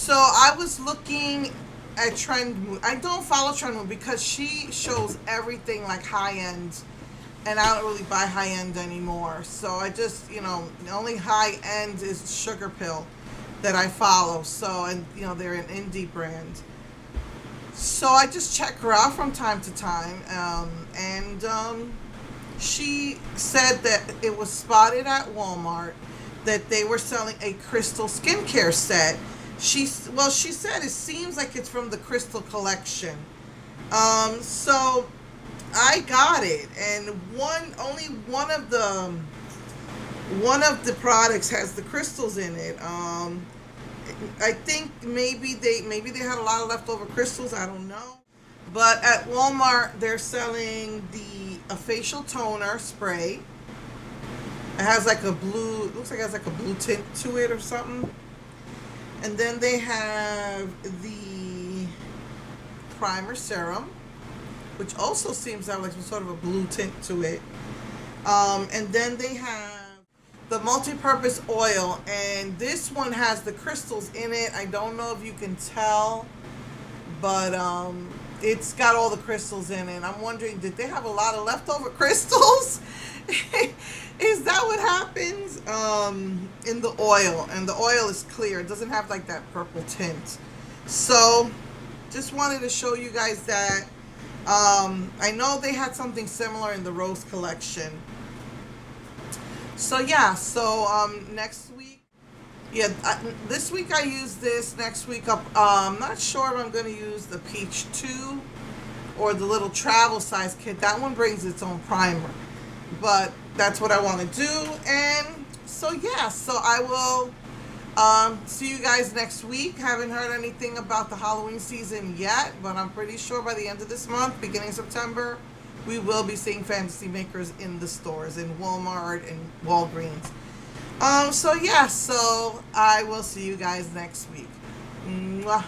So I was looking at Trend. I don't follow Trend because she shows everything like high end, and I don't really buy high end anymore. So I just, the only high end is Sugar Pill that I follow. So, and they're an indie brand. So I just check her out from time to time, and she said that it was spotted at Walmart that they were selling a crystal skincare set. She said it seems like it's from the Crystal collection. So I got it, and only one of the products has the crystals in it. I think maybe they had a lot of leftover crystals. I don't know, but at Walmart they're selling a facial toner spray. It has like a blue. Looks like it has like a blue tint to it or something. And then they have the primer serum, which also seems to have like some sort of a blue tint to it. And then they have the multi-purpose oil, and this one has the crystals in it. I don't know if you can tell, but it's got all the crystals in it. I'm wondering, did they have a lot of leftover crystals? Is that what happens in the oil? And the oil is clear. It doesn't have like that purple tint. So just wanted to show you guys that. I know they had something similar in the Rose collection. So yeah, next week, this week I use this. Next week, I'm not sure if I'm going to use the Peach 2 or the little travel size kit. That one brings its own primer, but that's what I want to do. And so yeah, so I will see you guys next week. Haven't heard anything about the Halloween season yet, but I'm pretty sure by the end of this month, beginning September, we will be seeing Fantasy Makers in the stores, in Walmart and Walgreens. So yeah, so I will see you guys next week. Mwah.